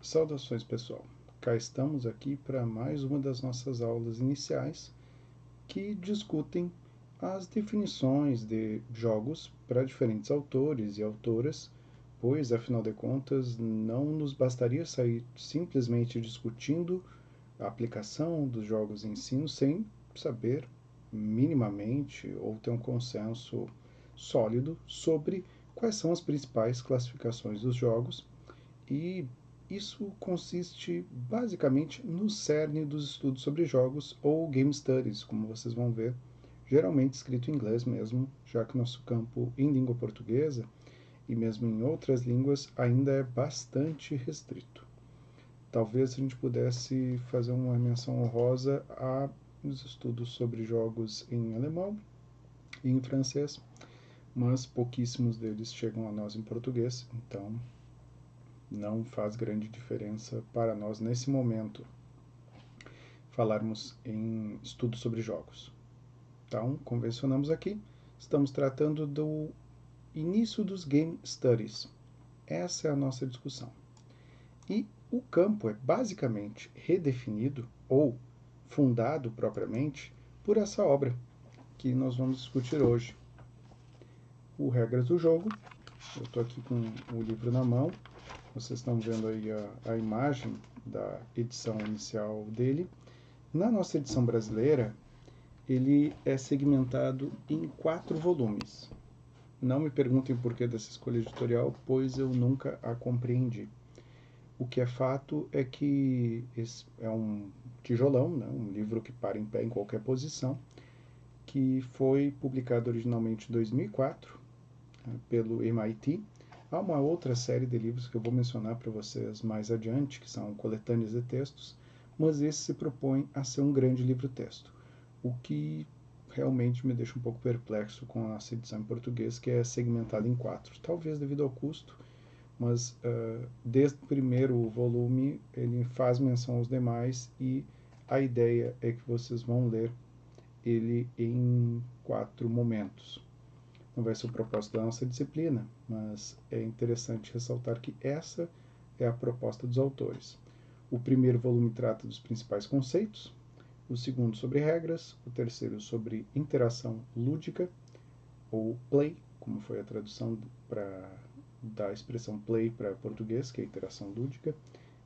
Saudações, pessoal! Cá estamos aqui para mais uma das nossas aulas iniciais que discutem as definições de jogos para diferentes autores e autoras, pois, afinal de contas, não nos bastaria sair simplesmente discutindo a aplicação dos jogos em ensino sem saber minimamente ou ter um consenso sólido sobre quais são as principais classificações dos jogos e isso consiste basicamente no cerne dos estudos sobre jogos ou game studies, como vocês vão ver, geralmente escrito em inglês mesmo, já que nosso campo em língua portuguesa e mesmo em outras línguas ainda é bastante restrito. Talvez a gente pudesse fazer uma menção honrosa aos estudos sobre jogos em alemão e em francês, mas pouquíssimos deles chegam a nós em português, então não faz grande diferença para nós nesse momento falarmos em estudos sobre jogos. Então, convencionamos aqui, estamos tratando do início dos game studies. Essa é a nossa discussão. E o campo é basicamente redefinido ou fundado propriamente por essa obra que nós vamos discutir hoje. O Regras do Jogo. Eu estou aqui com o livro na mão. Vocês estão vendo aí a imagem da edição inicial dele. Na nossa edição brasileira, ele é segmentado em 4 volumes. Não me perguntem por que dessa escolha editorial, pois eu nunca a compreendi. O que é fato é que esse é um tijolão, né? Um livro que para em pé em qualquer posição, que foi publicado originalmente em 2004 pelo MIT. Há uma outra série de livros que eu vou mencionar para vocês mais adiante, que são coletâneas de textos, mas esse se propõe a ser um grande livro-texto, o que realmente me deixa um pouco perplexo com a nossa edição em português, que é segmentada em 4, talvez devido ao custo, mas desde o primeiro volume ele faz menção aos demais e a ideia é que vocês vão ler ele em 4 momentos. Não vai ser o propósito da nossa disciplina, mas é interessante ressaltar que essa é a proposta dos autores. O primeiro volume trata dos principais conceitos, o segundo sobre regras, o terceiro sobre interação lúdica, ou play, como foi a tradução da expressão play para português, que é interação lúdica,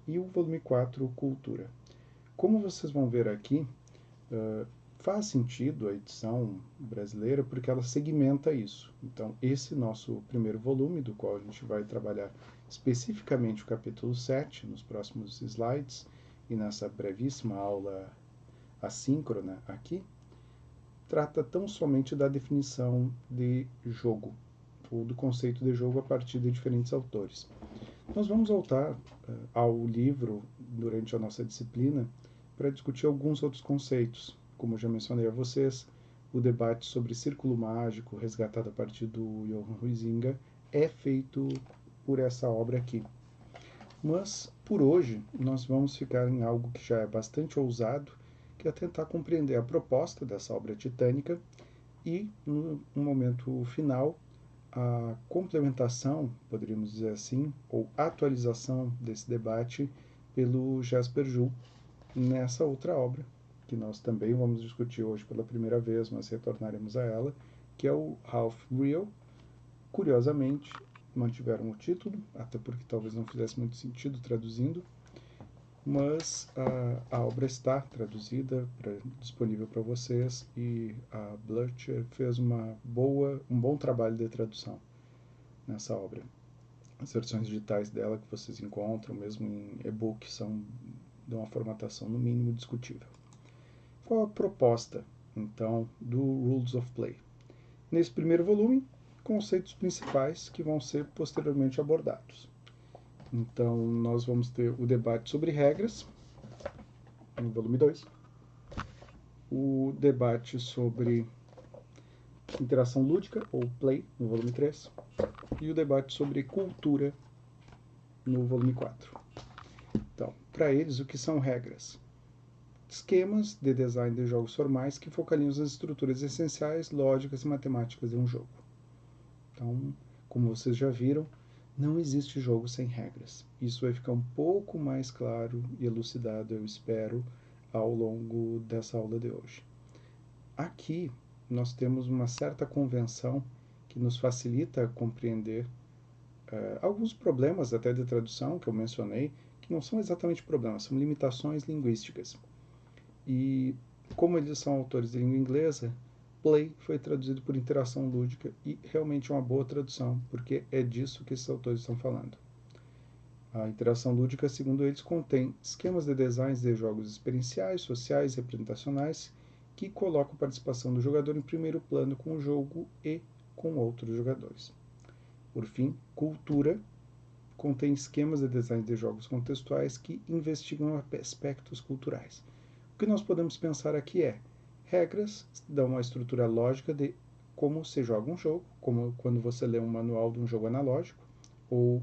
e o volume 4, cultura. Como vocês vão ver aqui, faz sentido a edição brasileira porque ela segmenta isso. Então, esse nosso primeiro volume, do qual a gente vai trabalhar especificamente o capítulo 7 nos próximos slides e nessa brevíssima aula assíncrona aqui, trata tão somente da definição de jogo, ou do conceito de jogo a partir de diferentes autores. Nós vamos voltar ao livro durante a nossa disciplina para discutir alguns outros conceitos, como eu já mencionei a vocês, o debate sobre círculo mágico, resgatado a partir do Johann Huizinga, é feito por essa obra aqui. Mas, por hoje, nós vamos ficar em algo que já é bastante ousado, que é tentar compreender a proposta dessa obra titânica e, no momento final, a complementação, poderíamos dizer assim, ou atualização desse debate pelo Jasper Juhl nessa outra obra, que nós também vamos discutir hoje pela primeira vez, mas retornaremos a ela, que é o Half Real. Curiosamente, mantiveram o título, até porque talvez não fizesse muito sentido traduzindo, mas a obra está traduzida, disponível para vocês, e a Blurcher fez um bom trabalho de tradução nessa obra. As versões digitais dela que vocês encontram, mesmo em e-book, são de uma formatação no mínimo discutível. Qual a proposta, então, do Rules of Play? Nesse primeiro volume, conceitos principais que vão ser posteriormente abordados. Então, nós vamos ter o debate sobre regras, no volume 2, o debate sobre interação lúdica, ou play, no volume 3, e o debate sobre cultura, no volume 4. Então, para eles, o que são regras? Esquemas de design de jogos formais que focalizam as estruturas essenciais, lógicas e matemáticas de um jogo. Então, como vocês já viram, Não existe jogo sem regras. Isso vai ficar um pouco mais claro e elucidado, eu espero, ao longo dessa aula de hoje. Aqui nós temos uma certa convenção que nos facilita compreender alguns problemas até de tradução que eu mencionei, que não são exatamente problemas, são limitações linguísticas. E como eles são autores de língua inglesa, play foi traduzido por interação lúdica e realmente é uma boa tradução, porque é disso que esses autores estão falando. A interação lúdica, segundo eles, contém esquemas de designs de jogos experienciais, sociais e representacionais que colocam a participação do jogador em primeiro plano com o jogo e com outros jogadores. Por fim, cultura contém esquemas de design de jogos contextuais que investigam aspectos culturais. O que nós podemos pensar aqui é: regras dão uma estrutura lógica de como se joga um jogo, como quando você lê um manual de um jogo analógico, ou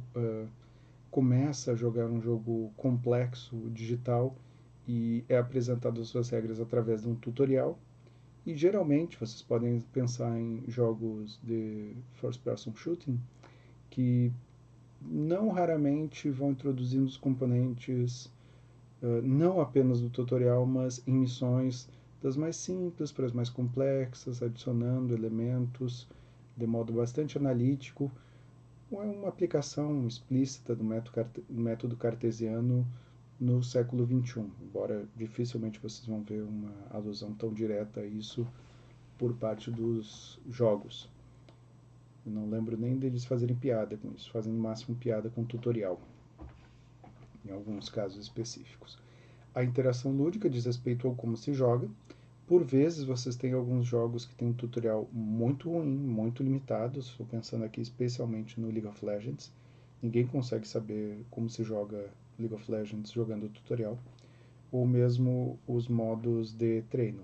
começa a jogar um jogo complexo, digital, e é apresentado as suas regras através de um tutorial. E geralmente vocês podem pensar em jogos de first person shooting que não raramente vão introduzindo os componentes não apenas do tutorial, mas em missões das mais simples para as mais complexas, adicionando elementos de modo bastante analítico. É uma aplicação explícita do método cartesiano no século XXI, embora dificilmente vocês vão ver uma alusão tão direta a isso por parte dos jogos. Eu não lembro nem deles fazerem piada com isso, fazem no máximo piada com tutorial, em alguns casos específicos. A interação lúdica diz respeito ao como se joga. Por vezes vocês têm alguns jogos que têm um tutorial muito ruim, muito limitado. Estou pensando aqui especialmente no League of Legends. Ninguém consegue saber como se joga League of Legends jogando o tutorial. Ou mesmo os modos de treino.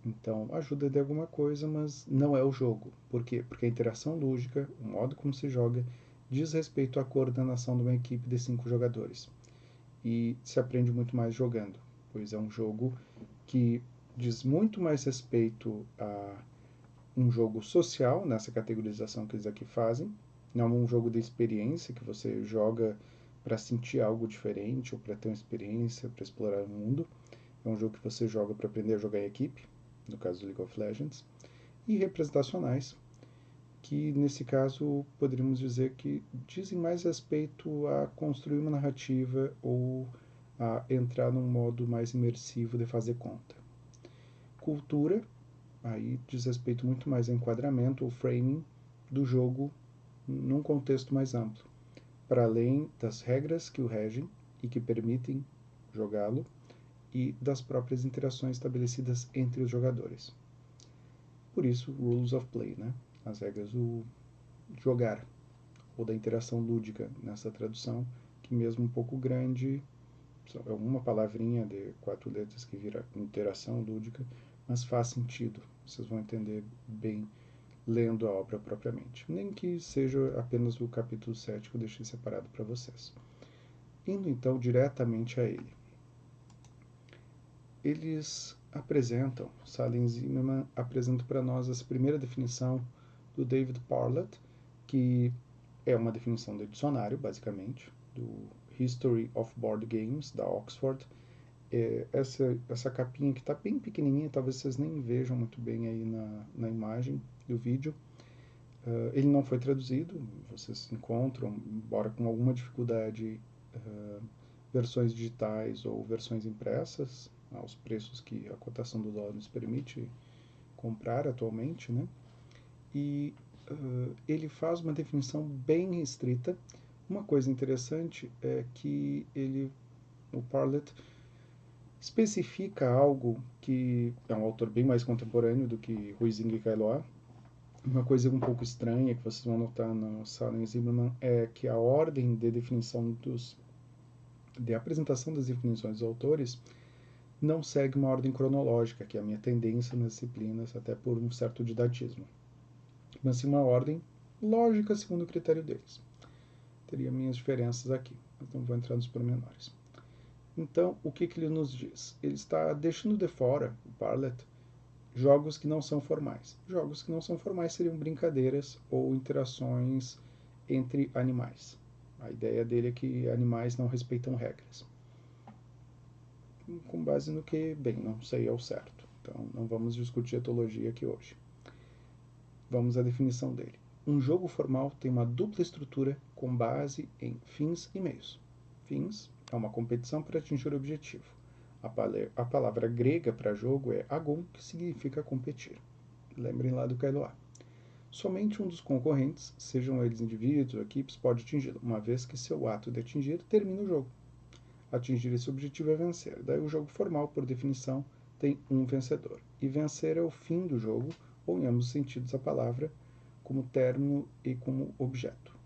Então ajuda de alguma coisa, mas não é o jogo. Por quê? Porque a interação lúdica, o modo como se joga, diz respeito à coordenação de uma equipe de 5 jogadores. E se aprende muito mais jogando, pois é um jogo que diz muito mais respeito a um jogo social, nessa categorização que eles aqui fazem, não um jogo de experiência que você joga para sentir algo diferente ou para ter uma experiência, para explorar o mundo. É um jogo que você joga para aprender a jogar em equipe, no caso do League of Legends, e representacionais, que nesse caso poderíamos dizer que dizem mais respeito a construir uma narrativa ou a entrar num modo mais imersivo de fazer conta. Cultura, aí diz respeito muito mais ao enquadramento ou framing do jogo num contexto mais amplo, para além das regras que o regem e que permitem jogá-lo e das próprias interações estabelecidas entre os jogadores. Por isso, Rules of Play, né? As regras do jogar, ou da interação lúdica nessa tradução, que mesmo um pouco grande, é uma palavrinha de 4 letras que vira interação lúdica, mas faz sentido, vocês vão entender bem lendo a obra propriamente. Nem que seja apenas o capítulo 7 que eu deixei separado para vocês. Indo então diretamente a ele. Eles apresentam, Salim Zimmerman apresenta para nós essa primeira definição do David Parlett, que é uma definição de dicionário, basicamente, do History of Board Games, da Oxford. Essa capinha que está bem pequenininha, talvez vocês nem vejam muito bem aí na imagem do vídeo. Ele não foi traduzido, vocês encontram, embora com alguma dificuldade, versões digitais ou versões impressas, aos preços que a cotação do dólar nos permite comprar atualmente, né? E ele faz uma definição bem restrita. Uma coisa interessante é que o Parlett especifica algo que é um autor bem mais contemporâneo do que Huizinga e Kailoa. Uma coisa um pouco estranha que vocês vão notar no Salim Zimmerman é que a ordem de definição de apresentação das definições dos autores não segue uma ordem cronológica, que é a minha tendência nas disciplinas, até por um certo didatismo, mas sim uma ordem lógica segundo o critério deles. Teria minhas diferenças aqui, mas não vou entrar nos pormenores. Então, o que ele nos diz? Ele está deixando de fora, o Parlett, jogos que não são formais. Jogos que não são formais seriam brincadeiras ou interações entre animais. A ideia dele é que animais não respeitam regras. Com base no que, bem, não sei ao certo. Então, não vamos discutir etologia aqui hoje. Vamos à definição dele. Um jogo formal tem uma dupla estrutura com base em fins e meios. Fins é uma competição para atingir o objetivo. A palavra grega para jogo é agon, que significa competir. Lembrem lá do Kailoá. Somente um dos concorrentes, sejam eles indivíduos ou equipes, pode atingi-lo, uma vez que seu ato de atingir termina o jogo. Atingir esse objetivo é vencer. Daí o jogo formal, por definição, tem um vencedor. E vencer é o fim do jogo, ou em ambos os sentidos da palavra, como término e como objeto.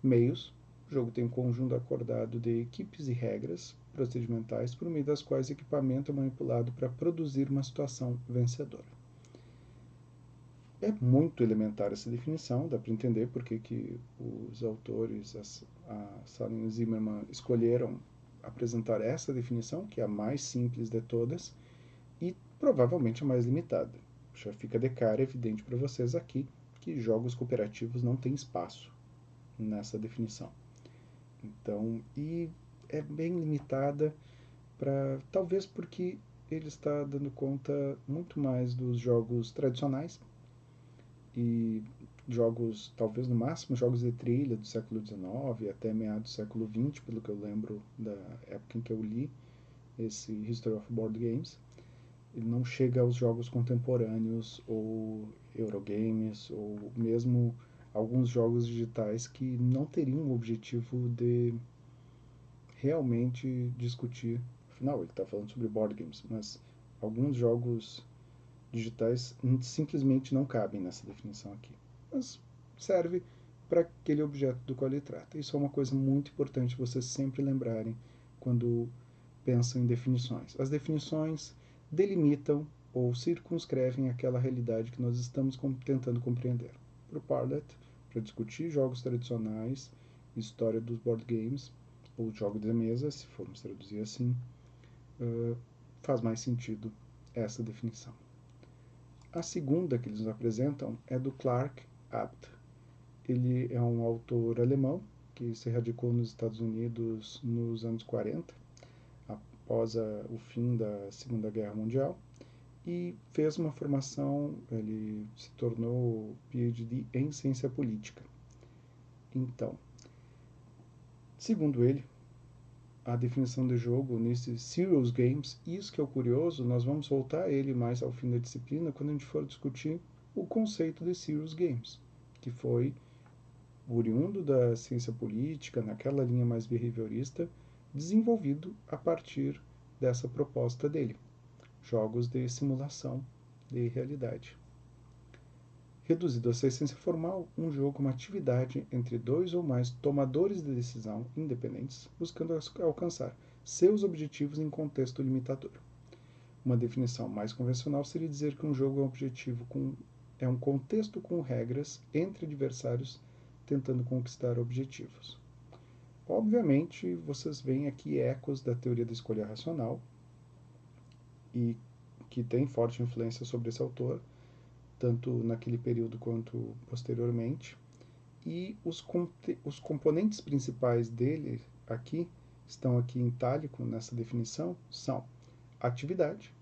Meios. O jogo tem um conjunto acordado de equipes e regras procedimentais por meio das quais o equipamento é manipulado para produzir uma situação vencedora. É muito elementar essa definição, dá para entender porque que os autores, a Salim e Zimmerman, escolheram apresentar essa definição, que é a mais simples de todas, e provavelmente a mais limitada. Já fica de cara evidente para vocês aqui que jogos cooperativos não têm espaço nessa definição. Então, e é bem limitada talvez porque ele está dando conta muito mais dos jogos tradicionais e jogos, talvez no máximo, jogos de trilha do século XIX até meados do século XX, pelo que eu lembro da época em que eu li esse History of Board Games. Ele não chega aos jogos contemporâneos ou Eurogames ou mesmo alguns jogos digitais que não teriam o objetivo de realmente discutir. Afinal, ele está falando sobre board games, mas alguns jogos digitais simplesmente não cabem nessa definição aqui. Mas serve para aquele objeto do qual ele trata. Isso é uma coisa muito importante vocês sempre lembrarem quando pensam em definições. As definições delimitam ou circunscrevem aquela realidade que nós estamos tentando compreender. Para o Parlet, para discutir jogos tradicionais, história dos board games, ou jogos de mesa, se formos traduzir assim, faz mais sentido essa definição. A segunda que eles nos apresentam é do Clark Abt. Ele é um autor alemão que se radicou nos Estados Unidos nos anos 40, após o fim da Segunda Guerra Mundial, e fez uma formação, ele se tornou PhD em ciência política. Então, segundo ele, a definição de jogo nesses serious games, isso que é o curioso, nós vamos voltar a ele mais ao fim da disciplina quando a gente for discutir o conceito de serious games, que foi oriundo da ciência política, naquela linha mais behaviorista, desenvolvido a partir dessa proposta dele. Jogos de simulação de realidade. Reduzido à sua essência formal, um jogo é uma atividade entre dois ou mais tomadores de decisão independentes, buscando alcançar seus objetivos em contexto limitador. Uma definição mais convencional seria dizer que um jogo é um contexto com regras entre adversários tentando conquistar objetivos. Obviamente, vocês veem aqui ecos da teoria da escolha racional, e que tem forte influência sobre esse autor, tanto naquele período quanto posteriormente. E os componentes principais dele aqui, estão aqui em itálico nessa definição, são atividade.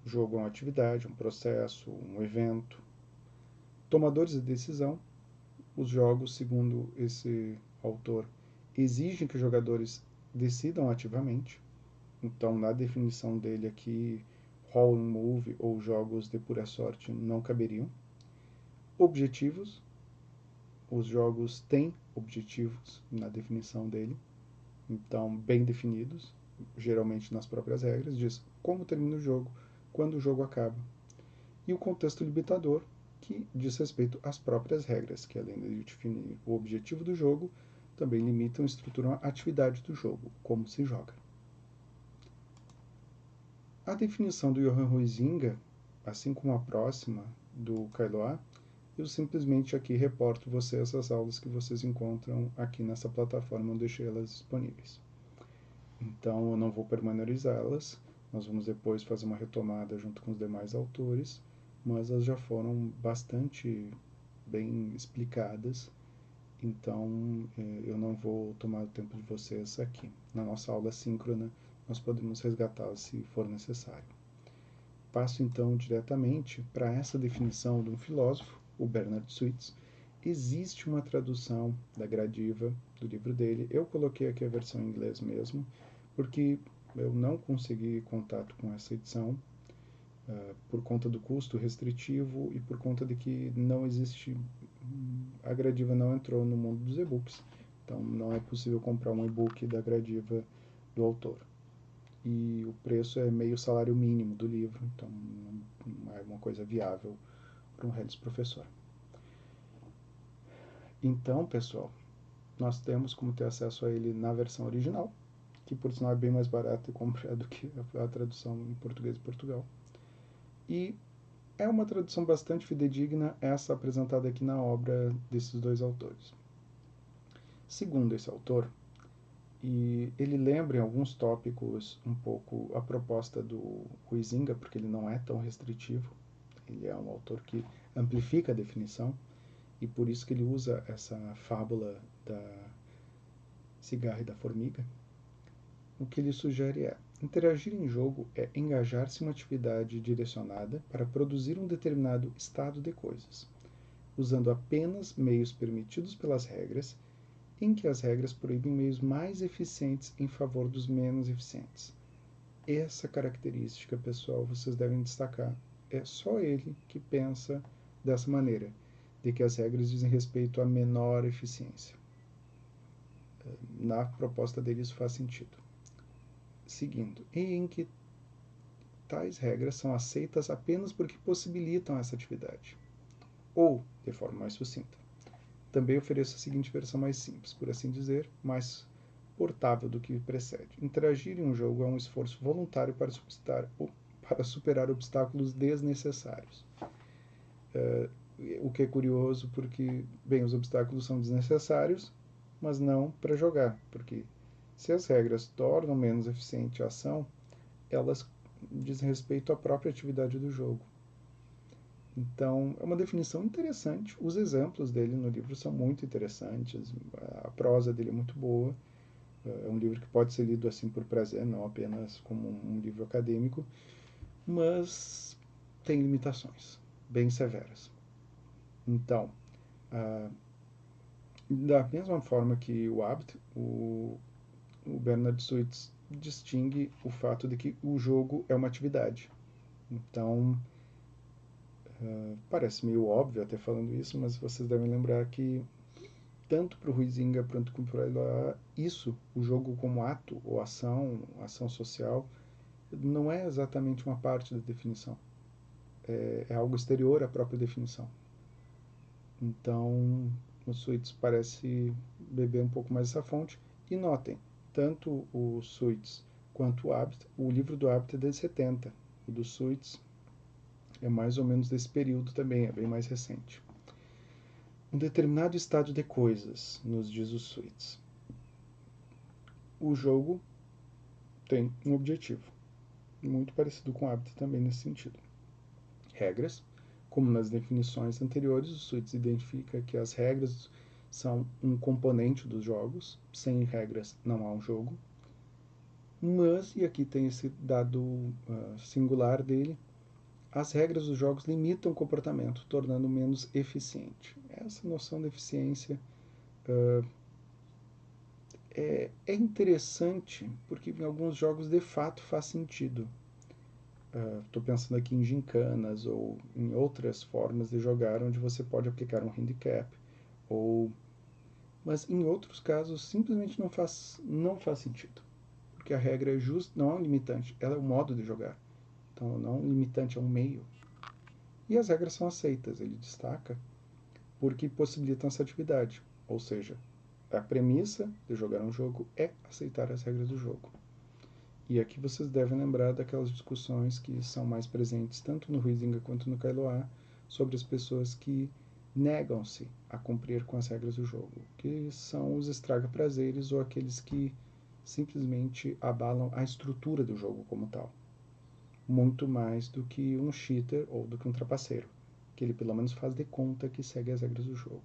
O jogo é uma atividade, um processo, um evento. Tomadores de decisão. Os jogos, segundo esse autor, exigem que os jogadores decidam ativamente. Então, na definição dele aqui, roll and move ou jogos de pura sorte não caberiam. Objetivos. Os jogos têm objetivos na definição dele, então bem definidos, geralmente nas próprias regras, diz como termina o jogo, quando o jogo acaba. E o contexto limitador, que diz respeito às próprias regras, que além de definir o objetivo do jogo, também limitam e estruturam a atividade do jogo, como se joga. A definição do Johann Huizinga, assim como a próxima do Kailoá, eu simplesmente aqui reporto vocês as aulas que vocês encontram aqui nessa plataforma, eu deixei elas disponíveis. Então eu não vou pormenorizá-las, nós vamos depois fazer uma retomada junto com os demais autores, mas elas já foram bastante bem explicadas Então, eu não vou tomar o tempo de vocês aqui. Na nossa aula síncrona, nós podemos resgatá-la se for necessário. Passo então diretamente para essa definição de um filósofo, o Bernard Suits. Existe uma tradução da Gradiva, do livro dele. Eu coloquei aqui a versão em inglês mesmo, porque eu não consegui contato com essa edição por conta do custo restritivo e por conta de que não existe, a Gradiva não entrou no mundo dos e-books. Então não é possível comprar um e-book da Gradiva do autor. E o preço é meio salário mínimo do livro, então não é uma coisa viável para um Redis professor. Então, pessoal, nós temos como ter acesso a ele na versão original, que por sinal é bem mais barato de comprar do que a tradução em português de Portugal. E é uma tradução bastante fidedigna, essa apresentada aqui na obra desses dois autores. Segundo esse autor, e ele lembra em alguns tópicos um pouco a proposta do Huizinga, porque ele não é tão restritivo, ele é um autor que amplifica a definição, e por isso que ele usa essa fábula da cigarra e da formiga. O que ele sugere é: interagir em jogo é engajar-se em uma atividade direcionada para produzir um determinado estado de coisas, usando apenas meios permitidos pelas regras, em que as regras proíbem meios mais eficientes em favor dos menos eficientes. Essa característica, pessoal, vocês devem destacar. É só ele que pensa dessa maneira, de que as regras dizem respeito à menor eficiência. Na proposta dele isso faz sentido. Seguindo, e em que tais regras são aceitas apenas porque possibilitam essa atividade. Ou, de forma mais sucinta, também ofereço a seguinte versão mais simples, por assim dizer, mais portável do que precede. Interagir em um jogo é um esforço voluntário para superar obstáculos desnecessários. O que é curioso porque, bem, os obstáculos são desnecessários, mas não para jogar, porque se as regras tornam menos eficiente a ação, elas dizem respeito à própria atividade do jogo. Então, é uma definição interessante. Os exemplos dele no livro são muito interessantes. A prosa dele é muito boa. É um livro que pode ser lido assim por prazer, não apenas como um livro acadêmico, mas tem limitações bem severas. Então, da mesma forma que o Abt, o Bernard Suits distingue o fato de que o jogo é uma atividade. Então, parece meio óbvio até falando isso, mas vocês devem lembrar que tanto para o Huizinga quanto para o Eloá, isso, o jogo como ato ou ação social, não é exatamente uma parte da definição. É algo exterior à própria definição. Então, o Suits parece beber um pouco mais essa fonte. E notem, tanto o Suits quanto o Abt, o livro do Abt é de 70, o do Suits é mais ou menos desse período também, é bem mais recente. Um determinado estado de coisas, nos diz o Suits. O jogo tem um objetivo, muito parecido com o Abt também nesse sentido. Regras, como nas definições anteriores, o Suits identifica que as regras são um componente dos jogos, sem regras não há um jogo. Mas, e aqui tem esse dado singular dele, as regras dos jogos limitam o comportamento, tornando menos eficiente. Essa noção de eficiência é interessante, porque em alguns jogos de fato faz sentido. Estou pensando aqui em gincanas ou em outras formas de jogar onde você pode aplicar um handicap, mas em outros casos simplesmente não faz sentido, porque a regra é justa, não é um limitante, ela é o modo de jogar. Então não é um limitante, é um meio. E as regras são aceitas, ele destaca, porque possibilitam essa atividade. Ou seja, a premissa de jogar um jogo é aceitar as regras do jogo. E aqui vocês devem lembrar daquelas discussões que são mais presentes tanto no Huizinga quanto no Kailoá sobre as pessoas que negam-se a cumprir com as regras do jogo, que são os estraga-prazeres ou aqueles que simplesmente abalam a estrutura do jogo como tal, muito mais do que um cheater ou do que um trapaceiro, que ele pelo menos faz de conta que segue as regras do jogo.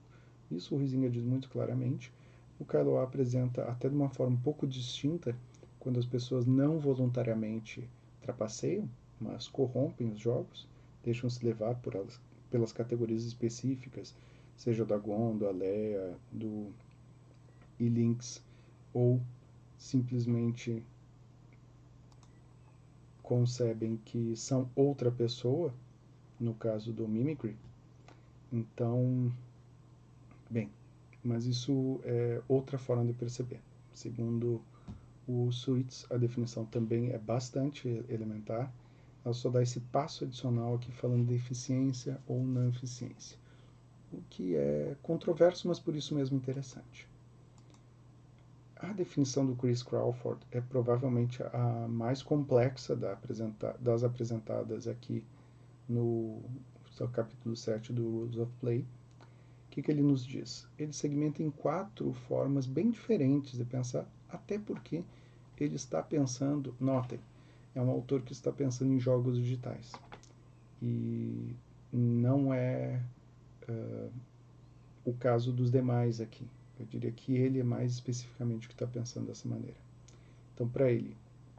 Isso o Huizinga diz muito claramente. O Kailoa apresenta até de uma forma um pouco distinta, quando as pessoas não voluntariamente trapaceiam, mas corrompem os jogos, deixam-se levar por elas, pelas categorias específicas, seja do Agon, do Alea, do E-Links, ou simplesmente concebem que são outra pessoa, no caso do Mimicry. Então, bem, mas isso é outra forma de perceber. Segundo o Suits, a definição também é bastante elementar. Ela só dá esse passo adicional aqui falando de eficiência ou não eficiência, o que é controverso, mas por isso mesmo interessante. A definição do Chris Crawford é provavelmente a mais complexa das apresentadas aqui no capítulo 7 do Rules of Play. O que ele nos diz? Ele segmenta em 4 formas bem diferentes de pensar, até porque ele está pensando, notem, é um autor que está pensando em jogos digitais. E não é o caso dos demais aqui. Eu diria que ele é mais especificamente o que está pensando dessa maneira. Então, para ele,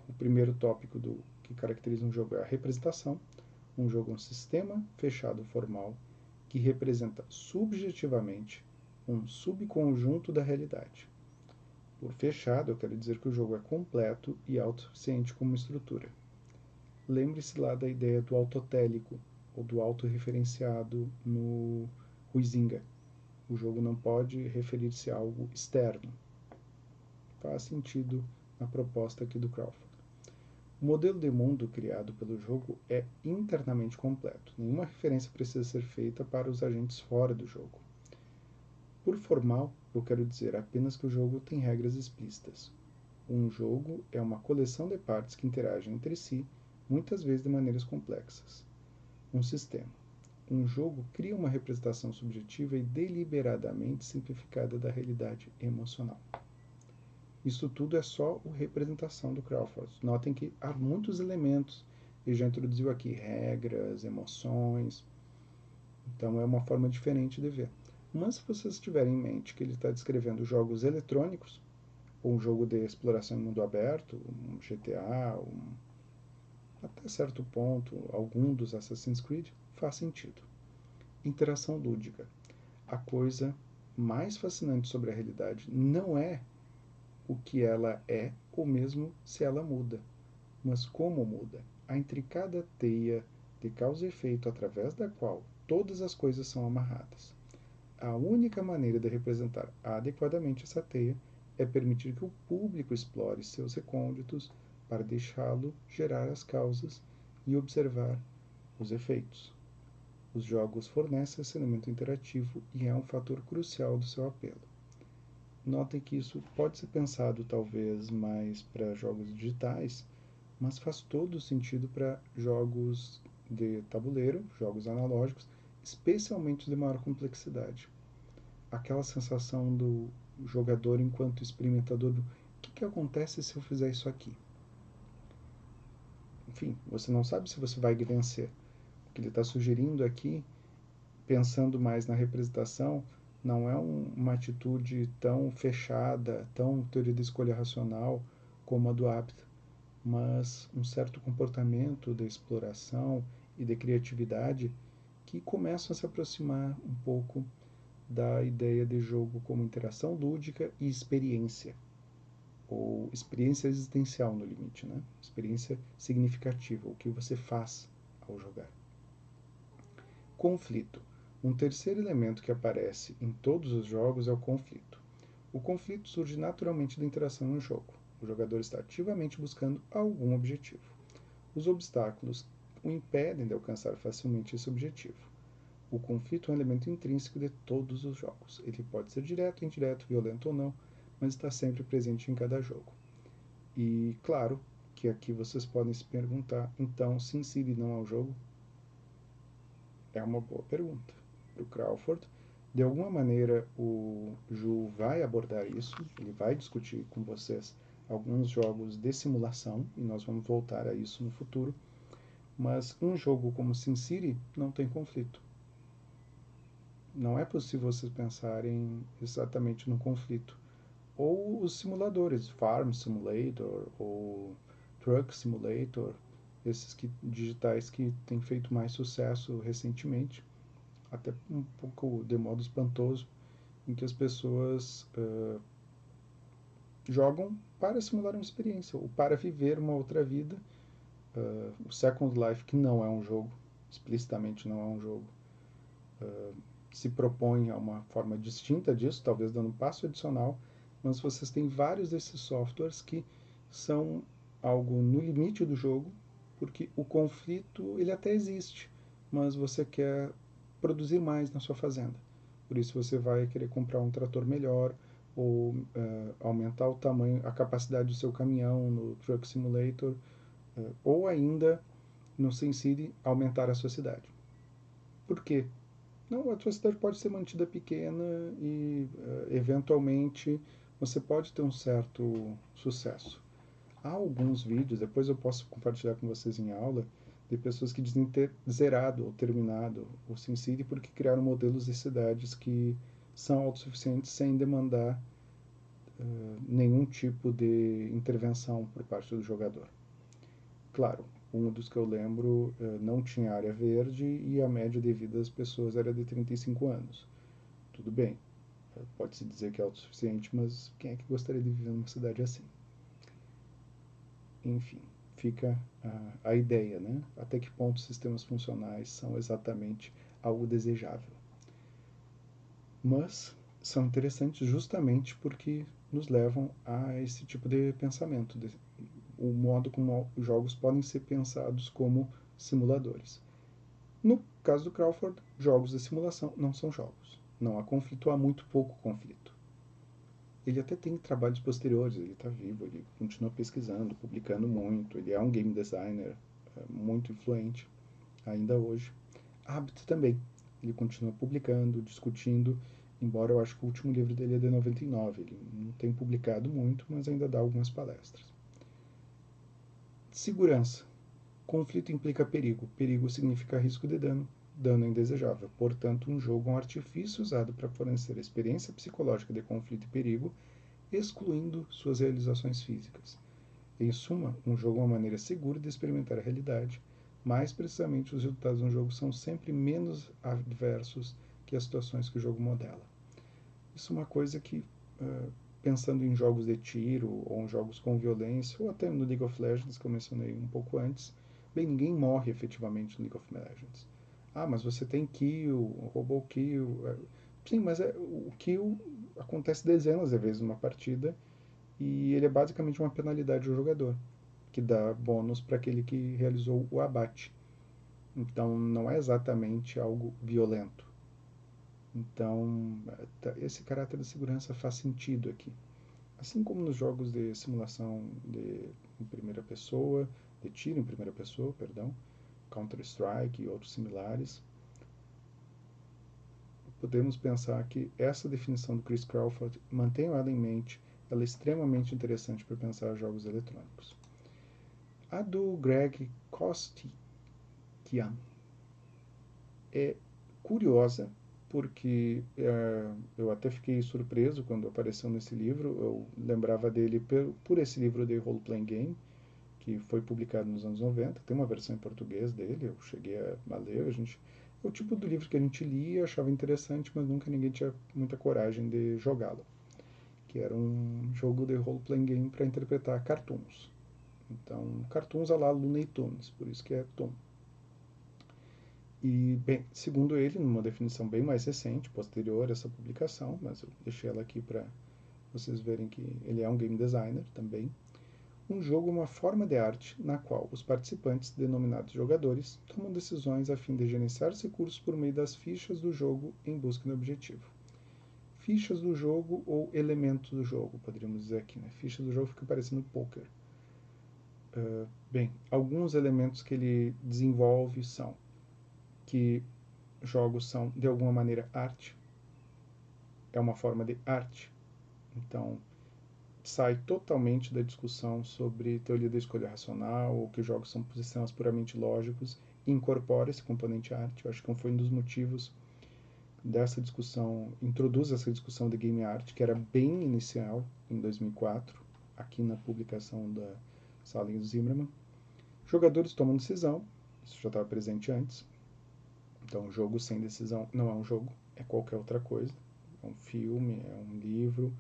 o primeiro tópico que caracteriza um jogo é a representação. Um jogo é um sistema fechado formal que representa subjetivamente um subconjunto da realidade. Por fechado, eu quero dizer que o jogo é completo e autossuficiente como estrutura. Lembre-se lá da ideia do autotélico ou do autorreferenciado no Huizinga. O jogo não pode referir-se a algo externo. Faz sentido na proposta aqui do Crawford. O modelo de mundo criado pelo jogo é internamente completo. Nenhuma referência precisa ser feita para os agentes fora do jogo. Por formal, eu quero dizer apenas que o jogo tem regras explícitas. Um jogo é uma coleção de partes que interagem entre si, muitas vezes de maneiras complexas. Um sistema. Um jogo cria uma representação subjetiva e deliberadamente simplificada da realidade emocional. Isso tudo é só a representação do Crawford. Notem que há muitos elementos. Ele já introduziu aqui regras, emoções. Então é uma forma diferente de ver. Mas se vocês tiverem em mente que ele está descrevendo jogos eletrônicos, ou um jogo de exploração em mundo aberto, um GTA, até certo ponto, algum dos Assassin's Creed, faz sentido. Interação lúdica. A coisa mais fascinante sobre a realidade não é o que ela é ou mesmo se ela muda, mas como muda. A intricada teia de causa e efeito através da qual todas as coisas são amarradas. A única maneira de representar adequadamente essa teia é permitir que o público explore seus recônditos para deixá-lo gerar as causas e observar os efeitos. Os jogos fornecem esse elemento interativo e é um fator crucial do seu apelo. Notem que isso pode ser pensado talvez mais para jogos digitais, mas faz todo sentido para jogos de tabuleiro, jogos analógicos, especialmente de maior complexidade. Aquela sensação do jogador enquanto experimentador do que acontece se eu fizer isso aqui? Enfim, você não sabe se você vai vencer. O que ele está sugerindo aqui, pensando mais na representação, não é uma atitude tão fechada, tão teoria da escolha racional como a do hábito, mas um certo comportamento de exploração e de criatividade que começam a se aproximar um pouco da ideia de jogo como interação lúdica e experiência, ou experiência existencial no limite, né? Experiência significativa, o que você faz ao jogar. Conflito. Um terceiro elemento que aparece em todos os jogos é o conflito. O conflito surge naturalmente da interação no jogo. O jogador está ativamente buscando algum objetivo. Os obstáculos o impedem de alcançar facilmente esse objetivo. O conflito é um elemento intrínseco de todos os jogos. Ele pode ser direto, indireto, violento ou não, mas está sempre presente em cada jogo. E claro que aqui vocês podem se perguntar, então, Sin City não é um jogo? É uma boa pergunta. Para o Crawford, de alguma maneira o Ju vai abordar isso, ele vai discutir com vocês alguns jogos de simulação, e nós vamos voltar a isso no futuro, mas um jogo como SimCity não tem conflito. Não é possível vocês pensarem exatamente no conflito. Ou os simuladores, Farm Simulator ou Truck Simulator, esses digitais que têm feito mais sucesso recentemente, até um pouco de modo espantoso, em que as pessoas jogam para simular uma experiência ou para viver uma outra vida. O Second Life, que não é um jogo, explicitamente não é um jogo, se propõe a uma forma distinta disso, talvez dando um passo adicional, mas vocês têm vários desses softwares que são algo no limite do jogo, porque o conflito ele até existe, mas você quer produzir mais na sua fazenda. Por isso você vai querer comprar um trator melhor ou aumentar o tamanho, a capacidade do seu caminhão no Truck Simulator, ou ainda no SimCity aumentar a sua cidade. Por quê? Não, a sua cidade pode ser mantida pequena e, eventualmente, você pode ter um certo sucesso. Há alguns vídeos, depois eu posso compartilhar com vocês em aula, de pessoas que dizem ter zerado ou terminado o SimCity porque criaram modelos de cidades que são autossuficientes sem demandar nenhum tipo de intervenção por parte do jogador. Claro, um dos que eu lembro não tinha área verde e a média de vida das pessoas era de 35 anos. Tudo bem, pode-se dizer que é autossuficiente, mas quem é que gostaria de viver numa cidade assim? Enfim, fica a ideia, né? Até que ponto os sistemas funcionais são exatamente algo desejável. Mas são interessantes justamente porque nos levam a esse tipo de pensamento, o modo como os jogos podem ser pensados como simuladores. No caso do Crawford, jogos de simulação não são jogos. Não há conflito, há muito pouco conflito. Ele até tem trabalhos posteriores, ele está vivo, ele continua pesquisando, publicando muito, ele é um game designer muito influente ainda hoje. Habit também, ele continua publicando, discutindo, embora eu acho que o último livro dele é de 99, ele não tem publicado muito, mas ainda dá algumas palestras. Segurança. Conflito implica perigo. Perigo significa risco de dano. Dano é indesejável. Portanto, um jogo é um artifício usado para fornecer a experiência psicológica de conflito e perigo, excluindo suas realizações físicas. Em suma, um jogo é uma maneira segura de experimentar a realidade. Mais precisamente, os resultados de um jogo são sempre menos adversos que as situações que o jogo modela. Isso é uma coisa que, pensando em jogos de tiro, ou em jogos com violência, ou até no League of Legends, que eu mencionei um pouco antes, bem, ninguém morre efetivamente no League of Legends. Ah, mas você tem kill, roubou kill. Sim, mas o kill acontece dezenas de vezes numa partida e ele é basicamente uma penalidade ao jogador, que dá bônus para aquele que realizou o abate. Então não é exatamente algo violento. Então esse caráter de segurança faz sentido aqui. Assim como nos jogos de simulação em primeira pessoa, de tiro em primeira pessoa, perdão, Counter-Strike e outros similares, podemos pensar que essa definição do Chris Crawford, mantenham ela em mente, ela é extremamente interessante para pensar jogos eletrônicos. A do Greg Kostikian é curiosa, porque eu até fiquei surpreso quando apareceu nesse livro. Eu lembrava dele por esse livro de Role Playing Game, que foi publicado nos anos 90. Tem uma versão em português dele, eu cheguei a ler. É o tipo do livro que a gente lia, achava interessante, mas nunca ninguém tinha muita coragem de jogá-lo. Que era um jogo de Role Playing Game para interpretar cartoons. Então, cartoons a lá Looney Tunes, por isso que é Toon. E, bem, segundo ele, numa definição bem mais recente, posterior a essa publicação, mas eu deixei ela aqui para vocês verem que ele é um game designer também. Um jogo é uma forma de arte na qual os participantes, denominados jogadores, tomam decisões a fim de gerenciar os recursos por meio das fichas do jogo em busca do objetivo. Fichas do jogo ou elementos do jogo, poderíamos dizer aqui, né? Fichas do jogo fica parecendo poker. Bem, alguns elementos que ele desenvolve são que jogos são, de alguma maneira, arte. É uma forma de arte. Então, sai totalmente da discussão sobre teoria da escolha racional, ou que jogos são sistemas puramente lógicos, e incorpora esse componente arte. Eu acho que foi um dos motivos dessa discussão, introduz essa discussão de game art, que era bem inicial em 2004, aqui na publicação da Salim Zimmerman. Jogadores tomam decisão, isso já estava presente antes. Então, um jogo sem decisão não é um jogo, é qualquer outra coisa. É um filme, é um livro,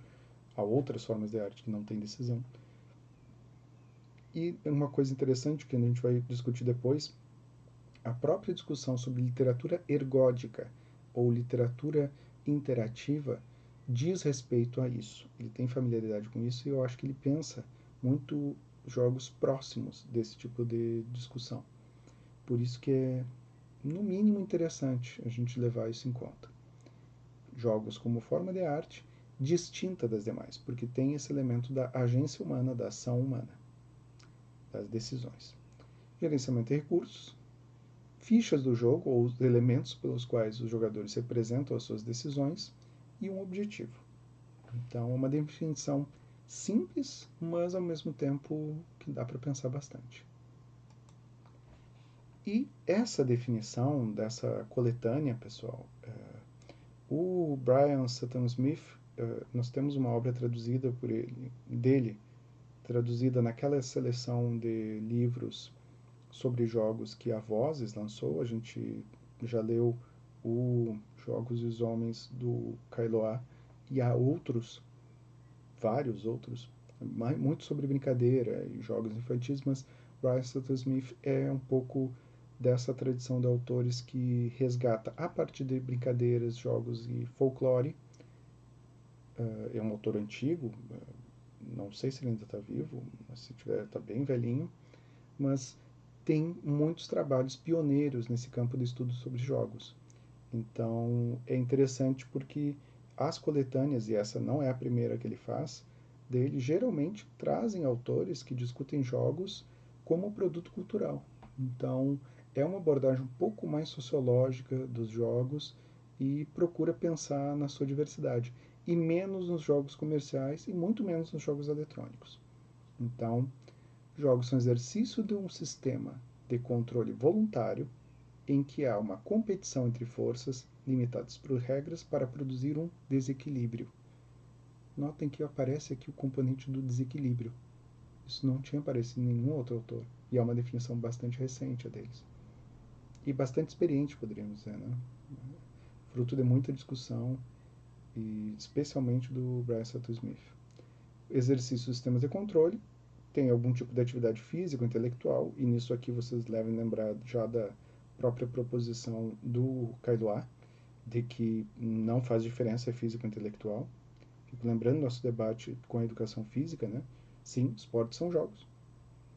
há outras formas de arte que não tem decisão. E uma coisa interessante que a gente vai discutir depois, a própria discussão sobre literatura ergódica ou literatura interativa diz respeito a isso. Ele tem familiaridade com isso e eu acho que ele pensa muito jogos próximos desse tipo de discussão. Por isso que é, no mínimo, interessante a gente levar isso em conta. Jogos como forma de arte distinta das demais, porque tem esse elemento da agência humana, da ação humana, das decisões. Gerenciamento de recursos, fichas do jogo ou os elementos pelos quais os jogadores representam as suas decisões e um objetivo. Então, é uma definição simples, mas ao mesmo tempo que dá para pensar bastante. E essa definição dessa coletânea, pessoal, o Brian Sutton Smith, nós temos uma obra traduzida por ele, dele, traduzida naquela seleção de livros sobre jogos que a Vozes lançou. A gente já leu o Jogos e os Homens do Kailoa e há outros, vários outros, muito sobre brincadeira e jogos infantis, mas Brian Sutton Smith é um pouco dessa tradição de autores que resgata a partir de brincadeiras, jogos e folclore. É um autor antigo, não sei se ele ainda está vivo, mas se tiver, está bem velhinho, mas tem muitos trabalhos pioneiros nesse campo de estudo sobre jogos. Então é interessante porque as coletâneas, e essa não é a primeira que ele faz, dele geralmente trazem autores que discutem jogos como produto cultural. Então é uma abordagem um pouco mais sociológica dos jogos e procura pensar na sua diversidade, e menos nos jogos comerciais e muito menos nos jogos eletrônicos. Então, jogos são exercício de um sistema de controle voluntário em que há uma competição entre forças limitadas por regras para produzir um desequilíbrio. Notem que aparece aqui o componente do desequilíbrio. Isso não tinha aparecido em nenhum outro autor. E é uma definição bastante recente a deles. E bastante experiente, poderíamos dizer, né? Fruto de muita discussão, e especialmente do Brian Sutton Smith. Exercício de sistemas de controle, tem algum tipo de atividade física ou intelectual, e nisso aqui vocês devem lembrar já da própria proposição do Kailoa, de que não faz diferença físico ou intelectual. Fico lembrando nosso debate com a educação física, né? Sim, esportes são jogos.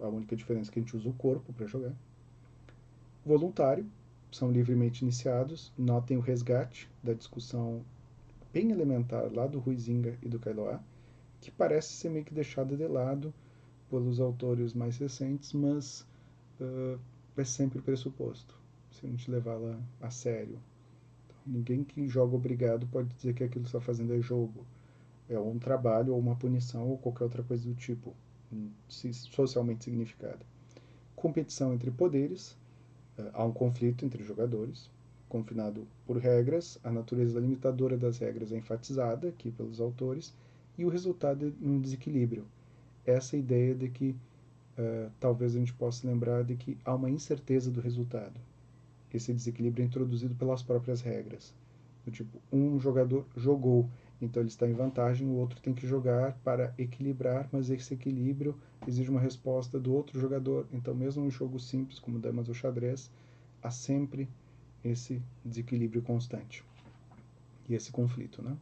A única diferença é que a gente usa o corpo para jogar. Voluntário, são livremente iniciados. Notem o resgate da discussão bem elementar lá do Huizinga e do Kailoa, que parece ser meio que deixada de lado pelos autores mais recentes, mas é sempre pressuposto, se a gente levá-la a sério. Então, ninguém que joga obrigado pode dizer que aquilo que está fazendo é jogo. É um trabalho, ou uma punição, ou qualquer outra coisa do tipo, socialmente significada. Competição entre poderes, há um conflito entre jogadores, confinado por regras, a natureza limitadora das regras é enfatizada aqui pelos autores, e o resultado é um desequilíbrio. Essa ideia de que talvez a gente possa lembrar de que há uma incerteza do resultado. Esse desequilíbrio é introduzido pelas próprias regras. Do tipo, um jogador jogou, então ele está em vantagem, o outro tem que jogar para equilibrar, mas esse equilíbrio exige uma resposta do outro jogador. Então, mesmo em jogos simples como damas ou xadrez, há sempre esse desequilíbrio constante e esse conflito, né?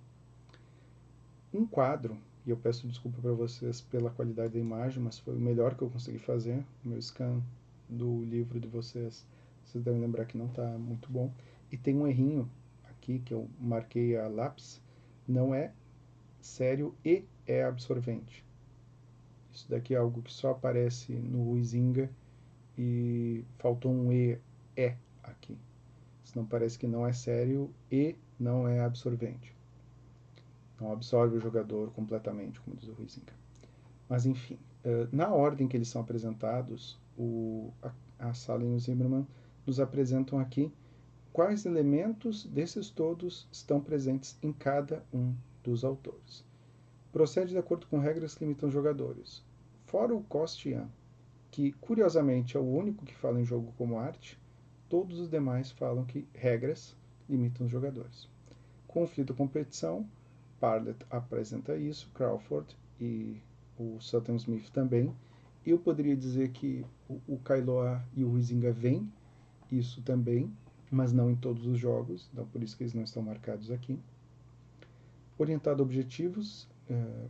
Um quadro, e eu peço desculpa para vocês pela qualidade da imagem, mas foi o melhor que eu consegui fazer. O meu scan do livro de vocês devem lembrar que não está muito bom. E tem um errinho aqui que eu marquei a lápis, não é sério e é absorvente. Isso daqui é algo que só aparece no Huizinga e faltou um e aqui. Senão parece que não é sério e não é absorvente. Não absorve o jogador completamente, como diz o Huizinga. Mas enfim, na ordem que eles são apresentados, a Salim e o Zimmerman nos apresentam aqui quais elementos desses todos estão presentes em cada um dos autores. Procede de acordo com regras que limitam os jogadores. Fora o Kostian, que curiosamente é o único que fala em jogo como arte, todos os demais falam que regras limitam os jogadores. Conflito e competição, Parlett apresenta isso, Crawford e o Sutton Smith também. Eu poderia dizer que o Kailoa e o Huizinga veem isso também, mas não em todos os jogos, então por isso que eles não estão marcados aqui. Orientado a objetivos,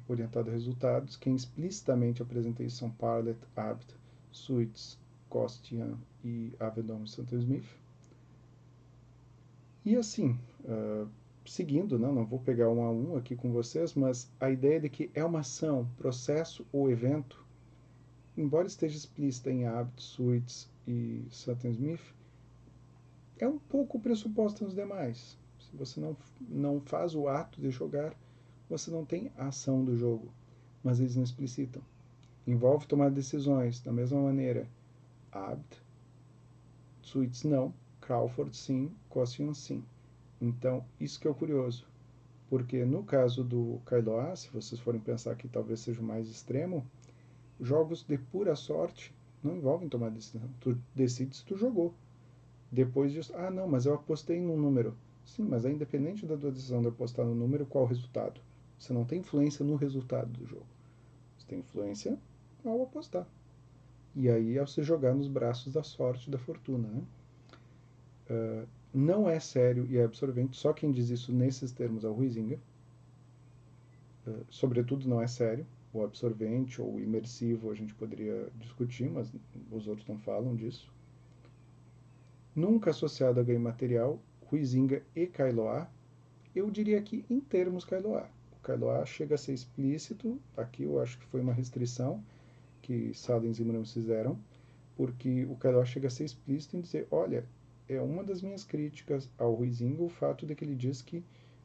orientado a resultados, quem explicitamente apresenta isso são Parlett, Abt, Suits, Kostian e Avedon e Sutton Smith. E assim, seguindo, não vou pegar um a um aqui com vocês, mas a ideia de que é uma ação, processo ou evento, embora esteja explícita em Abt, Suits e Sutton Smith, é um pouco pressuposta nos demais. Se você não faz o ato de jogar, você não tem a ação do jogo, mas eles não explicitam. Envolve tomar decisões, da mesma maneira. Abt, Suits não, Crawford sim, Kostian sim. Então, isso que é o curioso. Porque no caso do Kailoa, se vocês forem pensar que talvez seja o mais extremo, jogos de pura sorte não envolvem tomar decisão. Tu decide se tu jogou. Depois disso, não, mas eu apostei num número. Sim, mas é independente da tua decisão de apostar no número, qual o resultado? Você não tem influência no resultado do jogo. Você tem influência ao apostar. E aí é você jogar nos braços da sorte, da fortuna, né? Não é sério e é absorvente. Só quem diz isso nesses termos é o Huizinga. Sobretudo não é sério. O absorvente ou imersivo a gente poderia discutir, mas os outros não falam disso. Nunca associado a ganho material, Huizinga e Kailoa, eu diria que em termos Kailoa. O Kailoa chega a ser explícito, aqui eu acho que foi uma restrição que Salem e Zimmermann fizeram, porque o Kailoa chega a ser explícito em dizer, olha, é uma das minhas críticas ao Huizinga o fato de que ele diz que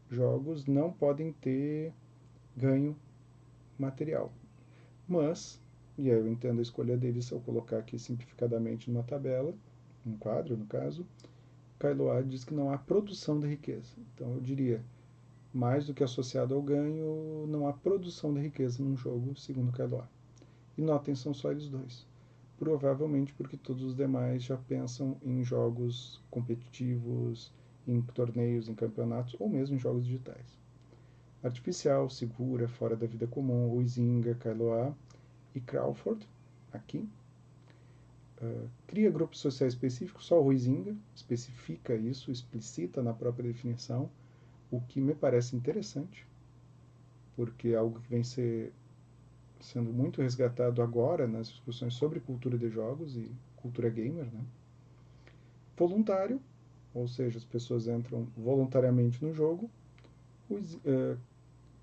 jogos não podem ter ganho material. Mas, e aí eu entendo a escolha dele se eu colocar aqui simplificadamente numa tabela, um quadro no caso, Kailoa diz que não há produção de riqueza. Então eu diria, mais do que associado ao ganho, não há produção de riqueza num jogo, segundo Kailoa. E notem, são só eles dois. Provavelmente porque todos os demais já pensam em jogos competitivos, em torneios, em campeonatos ou mesmo em jogos digitais. Artificial, segura, fora da vida comum, Huizinga, Kailoa e Crawford, aqui. Cria grupos sociais específicos, só o Huizinga especifica isso, explicita na própria definição, o que me parece interessante, porque é algo que vem sendo muito resgatado agora nas discussões sobre cultura de jogos e cultura gamer, né? Voluntário, ou seja, as pessoas entram voluntariamente no jogo.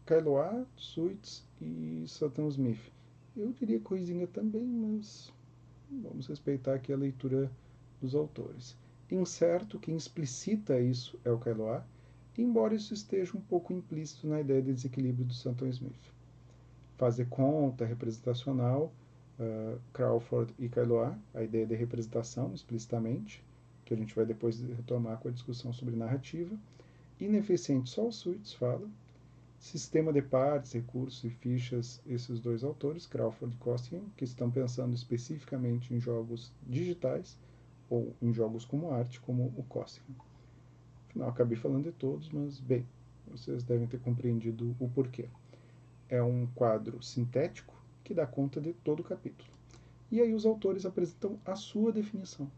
Kailoa, Suits e Sutton Smith. Eu diria que Huizinga também, mas vamos respeitar aqui a leitura dos autores. Incerto, quem explicita isso é o Kailoa, embora isso esteja um pouco implícito na ideia de desequilíbrio do Sutton Smith. Fazer conta, representacional, Crawford e Kailoa, a ideia de representação explicitamente, que a gente vai depois retomar com a discussão sobre narrativa. Ineficiente, só o Suits fala. Sistema de partes, recursos e fichas, esses dois autores, Crawford e Kostian, que estão pensando especificamente em jogos digitais ou em jogos como arte, como o Kostian. Afinal, acabei falando de todos, mas bem, vocês devem ter compreendido o porquê. É um quadro sintético que dá conta de todo o capítulo. E aí os autores apresentam a sua definição,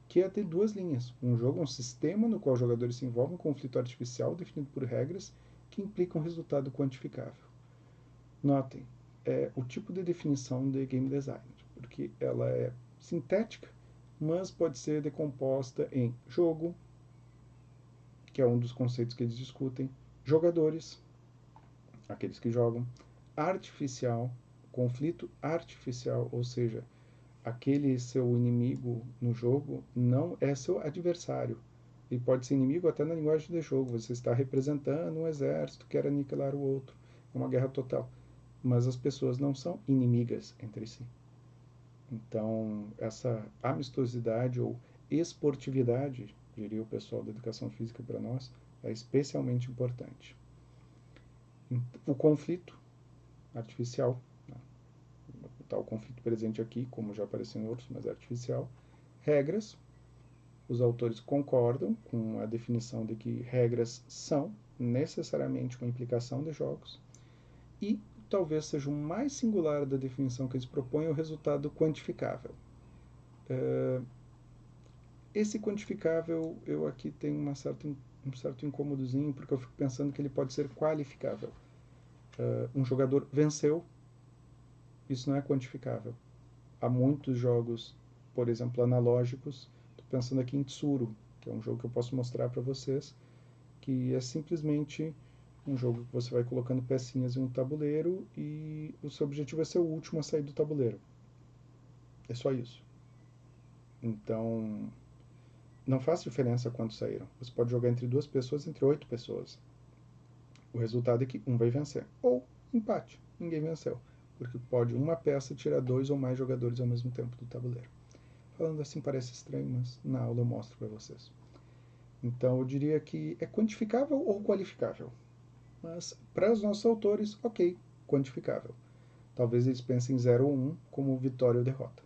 que é de duas linhas. Um jogo é um sistema no qual os jogadores se envolvem em um conflito artificial definido por regras que implicam um resultado quantificável. Notem, é o tipo de definição de game design, porque ela é sintética, mas pode ser decomposta em jogo, que é um dos conceitos que eles discutem, jogadores, aqueles que jogam, artificial, conflito artificial, ou seja, aquele seu inimigo no jogo não é seu adversário. Ele pode ser inimigo até na linguagem de jogo. Você está representando um exército, quer aniquilar o outro. É uma guerra total. Mas as pessoas não são inimigas entre si. Então, essa amistosidade ou esportividade, diria o pessoal da educação física para nós, é especialmente importante. O conflito artificial, né? Está o conflito presente aqui, como já apareceu em outros, mas é artificial. Regras, os autores concordam com a definição de que regras são necessariamente uma implicação de jogos, e talvez seja o mais singular da definição que eles propõem o resultado quantificável. Esse quantificável, eu aqui tenho um certo incômodozinho, porque eu fico pensando que ele pode ser qualificável. Um jogador venceu, isso não é quantificável. Há muitos jogos, por exemplo, analógicos. Estou pensando aqui em Tsuru, que é um jogo que eu posso mostrar para vocês, que é simplesmente um jogo que você vai colocando pecinhas em um tabuleiro e o seu objetivo é ser o último a sair do tabuleiro. É só isso. Então, não faz diferença quantos saíram. Você pode jogar entre 2 pessoas, entre 8 pessoas. O resultado é que um vai vencer. Ou empate, ninguém venceu. Porque pode uma peça tirar 2 ou mais jogadores ao mesmo tempo do tabuleiro. Falando assim parece estranho, mas na aula eu mostro para vocês. Então eu diria que é quantificável ou qualificável. Mas para os nossos autores, ok, quantificável. Talvez eles pensem 0 ou 1 como vitória ou derrota.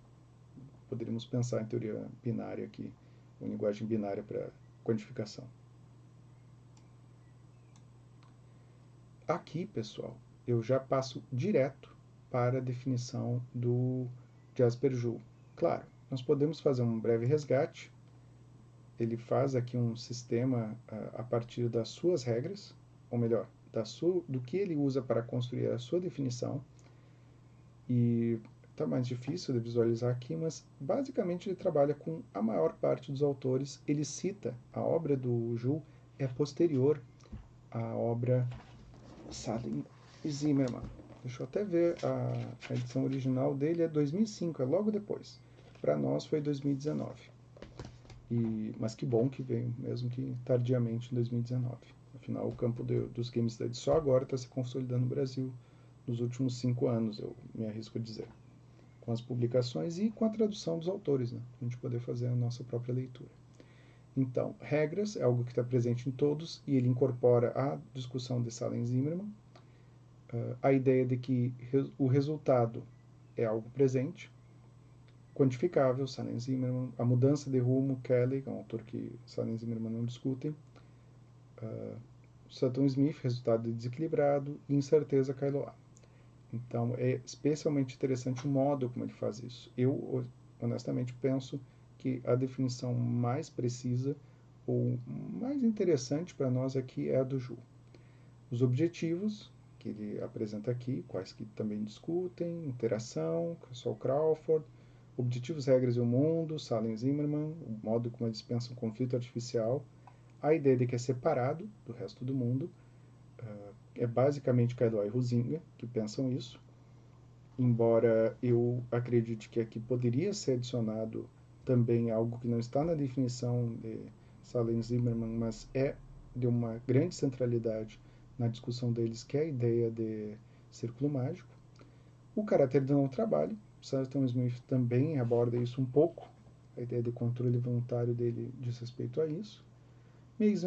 Poderíamos pensar em teoria binária aqui, uma linguagem binária para quantificação. Aqui, pessoal, eu já passo direto para a definição do Jasper-Juhl. Claro, nós podemos fazer um breve resgate. Ele faz aqui um sistema a partir das suas regras, ou melhor, do que ele usa para construir a sua definição. E está mais difícil de visualizar aqui, mas basicamente ele trabalha com a maior parte dos autores. Ele cita a obra do Juhl é posterior à obra Salem Zimmermann. Deixa eu até ver, a edição original dele é 2005, é logo depois. Para nós foi 2019. Mas que bom que veio, mesmo que tardiamente em 2019. Afinal, o campo dos game studies só agora está se consolidando no Brasil, nos últimos 5 anos, eu me arrisco a dizer. Com as publicações e com a tradução dos autores, né? Para a gente poder fazer a nossa própria leitura. Então, regras é algo que está presente em todos e ele incorpora a discussão de Salem Zimmermann, a ideia de que o resultado é algo presente, quantificável, Salem Zimmermann, a mudança de rumo, Kelly, que é um autor que Salem Zimmermann não discutem, Sutton Smith, resultado desequilibrado, e incerteza, Kailoa. Então, é especialmente interessante o modo como ele faz isso. Eu, honestamente, penso que a definição mais precisa ou mais interessante para nós aqui é a do Juhl. Os objetivos que ele apresenta aqui, quais que também discutem, interação, Saul Crawford, objetivos, regras e o mundo, Salem Zimmermann, o modo como eles pensam o conflito artificial, a ideia de que é separado do resto do mundo, é basicamente Kaidoa e Huizinga que pensam isso, embora eu acredite que aqui poderia ser adicionado também algo que não está na definição de Salem Zimmermann, mas é de uma grande centralidade na discussão deles, que é a ideia de círculo mágico. O caráter de não trabalho, Sutton Smith também aborda isso um pouco, a ideia de controle voluntário dele diz respeito a isso. Meios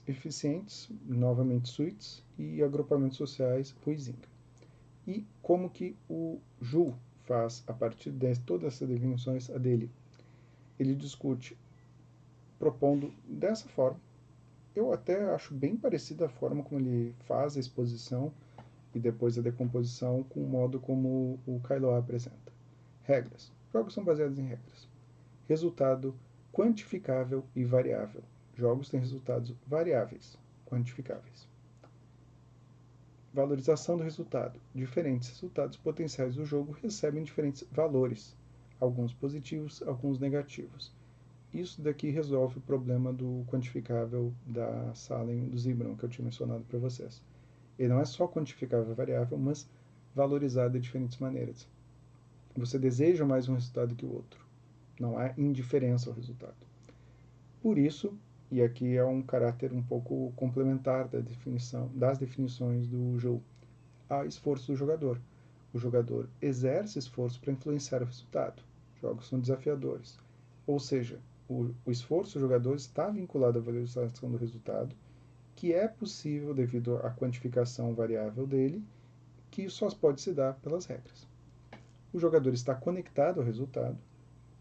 eficientes, novamente suítes, e agrupamentos sociais, Huizinga. E como que o Juhl faz, a partir de todas essas definições, a dele? Ele discute propondo dessa forma. Eu até acho bem parecida a forma como ele faz a exposição e depois a decomposição com o modo como o Kailoa apresenta. Regras. Jogos são baseados em regras. Resultado quantificável e variável. Jogos têm resultados variáveis, quantificáveis. Valorização do resultado. Diferentes resultados potenciais do jogo recebem diferentes valores, alguns positivos, alguns negativos. Isso daqui resolve o problema do quantificável da Salem do Zimmermann, que eu tinha mencionado para vocês. Ele não é só quantificável variável, mas valorizado de diferentes maneiras. Você deseja mais um resultado que o outro. Não há indiferença ao resultado. Por isso, e aqui é um caráter um pouco complementar das definições do Juhl, há esforço do jogador. O jogador exerce esforço para influenciar o resultado. Jogos são desafiadores. Ou seja, o esforço do jogador está vinculado à valorização do resultado, que é possível devido à quantificação variável dele, que só pode se dar pelas regras. O jogador está conectado ao resultado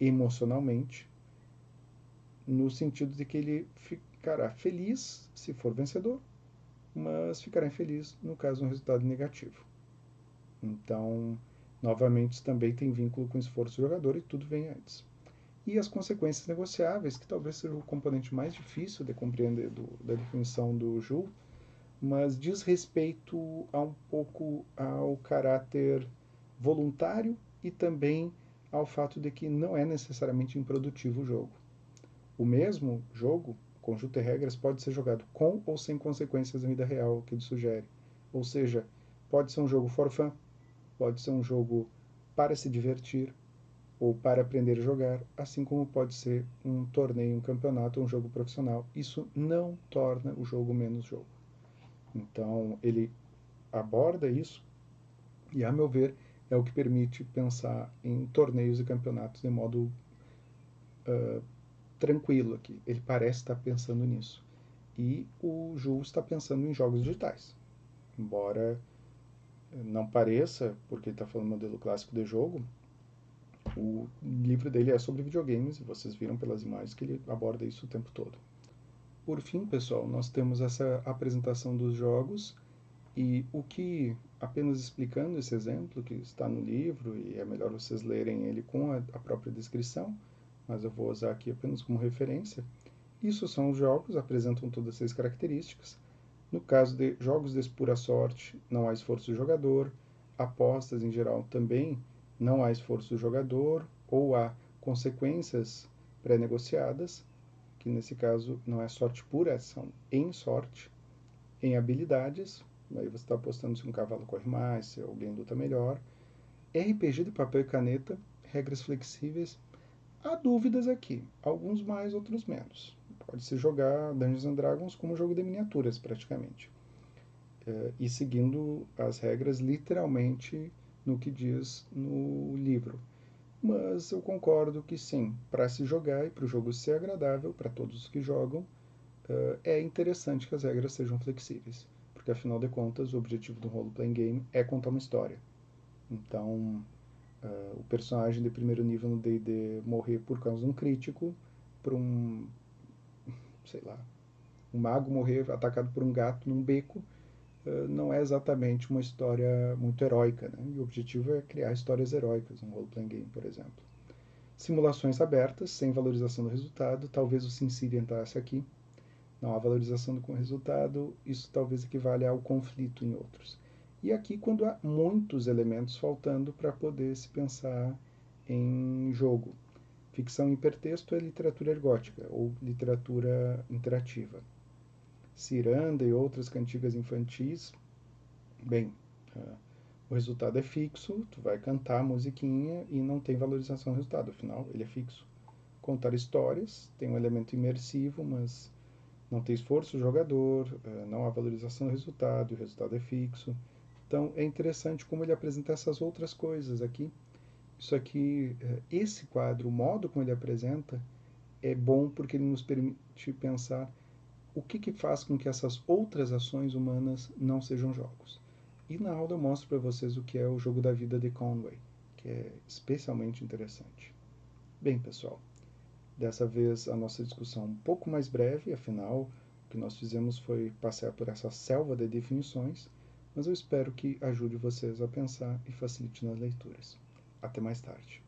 emocionalmente, no sentido de que ele ficará feliz se for vencedor, mas ficará infeliz no caso de um resultado negativo. Então, novamente, isso também tem vínculo com o esforço do jogador e tudo vem antes. E as consequências negociáveis, que talvez seja o componente mais difícil de compreender da definição do Jules, mas diz respeito a um pouco ao caráter voluntário e também ao fato de que não é necessariamente improdutivo o jogo. O mesmo jogo, conjunto de regras, pode ser jogado com ou sem consequências na vida real, que ele sugere. Ou seja, pode ser um jogo for fun, pode ser um jogo para se divertir ou para aprender a jogar, assim como pode ser um torneio, um campeonato, um jogo profissional. Isso não torna o jogo menos jogo. Então, ele aborda isso e, a meu ver, é o que permite pensar em torneios e campeonatos de modo tranquilo aqui. Ele parece estar pensando nisso. E o Jules está pensando em jogos digitais. Embora não pareça, porque ele está falando modelo clássico de jogo, o livro dele é sobre videogames, e vocês viram pelas imagens que ele aborda isso o tempo todo. Por fim, pessoal, nós temos essa apresentação dos jogos, e o que, apenas explicando esse exemplo que está no livro, e é melhor vocês lerem ele com a própria descrição, mas eu vou usar aqui apenas como referência. Isso são os jogos, apresentam todas essas características. No caso de jogos de pura sorte, não há esforço do jogador. Apostas, em geral, também não há esforço do jogador, ou há consequências pré-negociadas, que nesse caso não é sorte pura, são em sorte. Em habilidades, aí você está apostando se um cavalo corre mais, se alguém luta melhor. RPG de papel e caneta, regras flexíveis. Há dúvidas aqui, alguns mais, outros menos. Pode-se jogar Dungeons and Dragons como jogo de miniaturas, praticamente. E seguindo as regras literalmente no que diz no livro. Mas eu concordo que sim, para se jogar e para o jogo ser agradável para todos os que jogam, é interessante que as regras sejam flexíveis. Porque afinal de contas, o objetivo do role-playing game é contar uma história. Então, o personagem de primeiro nível no D&D morrer por causa de um crítico, por sei lá, um mago morrer atacado por um gato num beco, não é exatamente uma história muito heróica, né? E o objetivo é criar histórias heróicas, um role-playing game, por exemplo. Simulações abertas, sem valorização do resultado, talvez o SimCity entrasse aqui. Não há valorização do resultado, isso talvez equivalha ao conflito em outros. E aqui quando há muitos elementos faltando para poder se pensar em jogo. Ficção em hipertexto é literatura ergótica ou literatura interativa. Ciranda e outras cantigas infantis, bem, o resultado é fixo, tu vai cantar a musiquinha e não tem valorização do resultado, afinal ele é fixo. Contar histórias tem um elemento imersivo, mas não tem esforço do jogador, não há valorização do resultado, o resultado é fixo. Então é interessante como ele apresenta essas outras coisas aqui. Isso aqui, esse quadro, o modo como ele apresenta, é bom porque ele nos permite pensar o que faz com que essas outras ações humanas não sejam jogos. E na aula eu mostro para vocês o que é o jogo da vida de Conway, que é especialmente interessante. Bem, pessoal, dessa vez a nossa discussão um pouco mais breve, afinal, o que nós fizemos foi passear por essa selva de definições, mas eu espero que ajude vocês a pensar e facilite nas leituras. Até mais tarde.